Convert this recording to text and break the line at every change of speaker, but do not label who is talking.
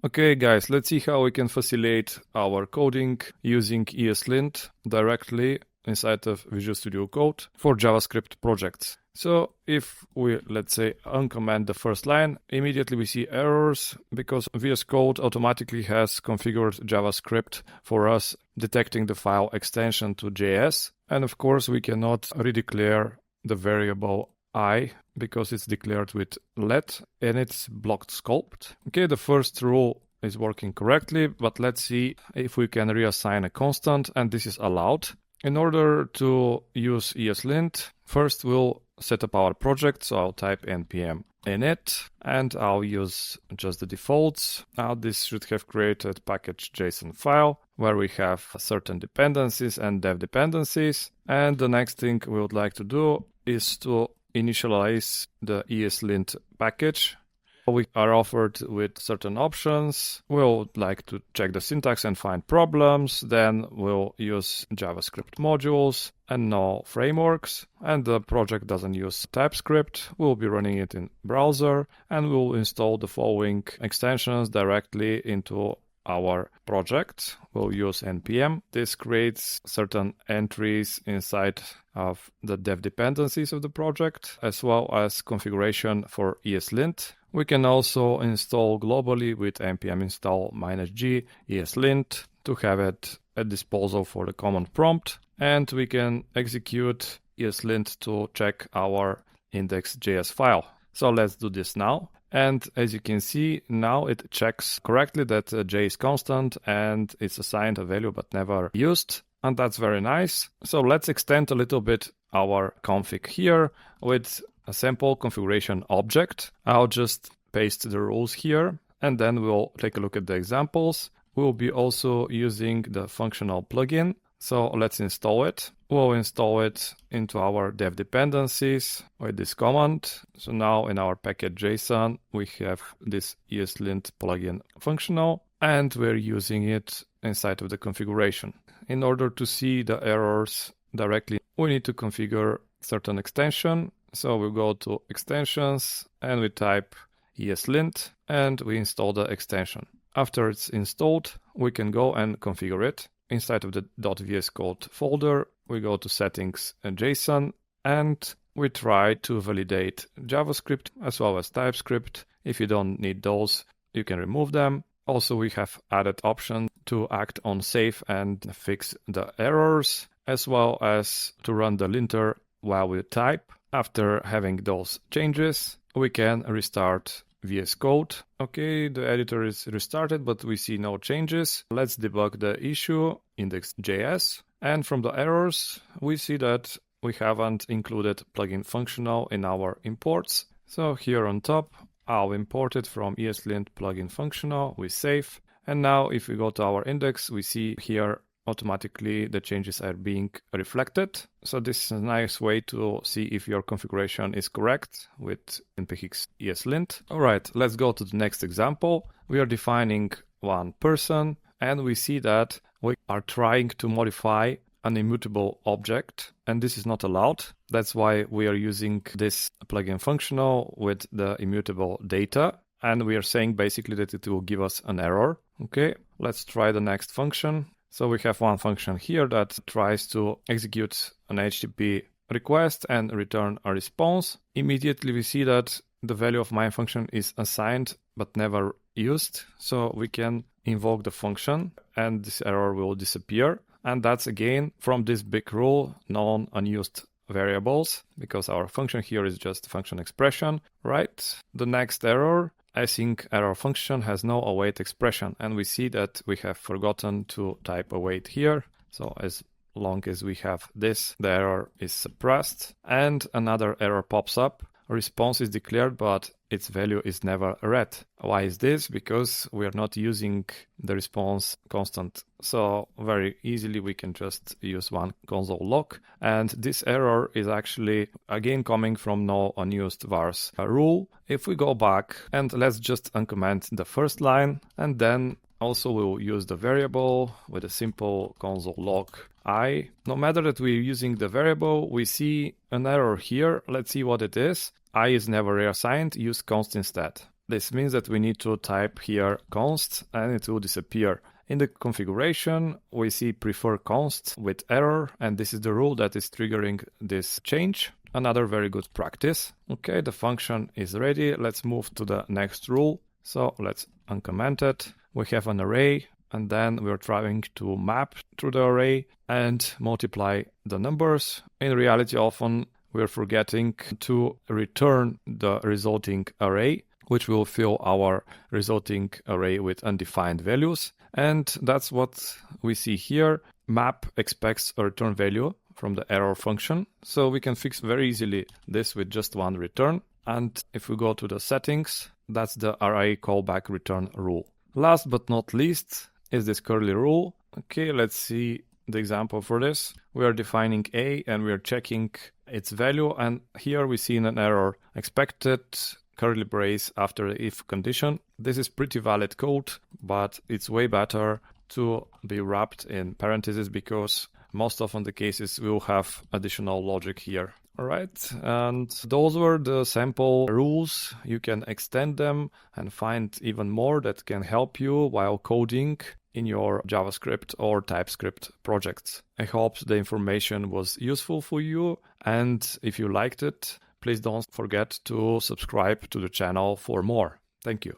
Okay guys, let's see how we can facilitate our coding using ESLint directly inside of Visual Studio Code for JavaScript projects. So if we, let's say, uncomment the first line, immediately we see errors because VSCode automatically has configured JavaScript for us, detecting the file extension to JS. And of course, we cannot redeclare the variable I because it's declared with let and it's blocked scoped. Okay, the first rule is working correctly, but let's see if we can reassign a constant, and this is allowed. In order to use ESLint, first we'll set up our project, so I'll type npm init, and I'll use just the defaults. Now this should have created package.json file where we have certain dependencies and dev dependencies. And the next thing we would like to do is to initialize the ESLint package. We are offered with certain options. We'll like to check the syntax and find problems. Then we'll use JavaScript modules and no frameworks. And the project doesn't use TypeScript. We'll be running it in browser, and we'll install the following extensions directly into our project. We'll use npm. This creates certain entries inside of the dev dependencies of the project, as well as configuration for ESLint. We can also install globally with npm install -g ESLint to have it at disposal for the command prompt. And we can execute ESLint to check our index.js file. So let's do this now. And as you can see, now it checks correctly that j is constant and it's assigned a value but never used. And that's very nice. So let's extend a little bit our config here with a sample configuration object. I'll just paste the rules here, and then we'll take a look at the examples. We'll be also using the functional plugin. So let's install it. We'll install it into our dev dependencies with this command. So now in our package.json, we have this ESLint plugin functional, and we're using it inside of the configuration. In order to see the errors directly, we need to configure certain extension. So we'll go to extensions and we type ESLint and we install the extension. After it's installed, we can go and configure it. Inside of the .vscode folder, we go to settings and JSON, and we try to validate JavaScript as well as TypeScript. If you don't need those, you can remove them. Also, we have added option to act on save and fix the errors, as well as to run the linter while we type. After having those changes, we can restart VS Code. Okay, the editor is restarted, but we see no changes. Let's debug the issue, index.js. And from the errors, we see that we haven't included plugin functional in our imports. So here on top, I'll import it from ESLint plugin functional. We save. And now if we go to our index, we see here automatically the changes are being reflected. So this is a nice way to see if your configuration is correct with npx ESLint. All right, let's go to the next example. We are defining one person, and we see that we are trying to modify an immutable object, and this is not allowed. That's why we are using this plugin functional with the immutable data, and we are saying basically that it will give us an error. Okay, let's try the next function. So we have one function here that tries to execute an HTTP request and return a response. Immediately we see that the value of my function is assigned but never used. So we can invoke the function and this error will disappear. And that's again from this big rule, non-unused variables, because our function here is just function expression, right? The next error, async error function has no await expression, and we see that we have forgotten to type await here. So as long as we have this, the error is suppressed, and another error pops up. Response is declared, but its value is never read. Why is this? Because we are not using the response constant. So very easily we can just use one console log. And this error is actually again coming from no unused vars rule. If we go back and let's just uncomment the first line, and then also we'll use the variable with a simple console log I. No matter that we're using the variable, we see an error here. Let's see what it is. I is never reassigned, use const instead. This means that we need to type here const and it will disappear. In the configuration, we see prefer const with error, and this is the rule that is triggering this change. Another very good practice. Okay, the function is ready. Let's move to the next rule. So let's uncomment it. We have an array, and then we're trying to map through the array and multiply the numbers. In reality, often we're forgetting to return the resulting array, which will fill our resulting array with undefined values. And that's what we see here. Map expects a return value from the error function. So we can fix very easily this with just one return. And if we go to the settings, that's the array callback return rule. Last but not least is this curly rule. Okay, let's see the example for this. We are defining a and we are checking its value. And here we see an error expected curly brace after the if condition. This is pretty valid code, but it's way better to be wrapped in parentheses because most often the cases will have additional logic here. All right, and those were the sample rules. You can extend them and find even more that can help you while coding in your JavaScript or TypeScript projects. I hope the information was useful for you, and if you liked it, please don't forget to subscribe to the channel for more. Thank you.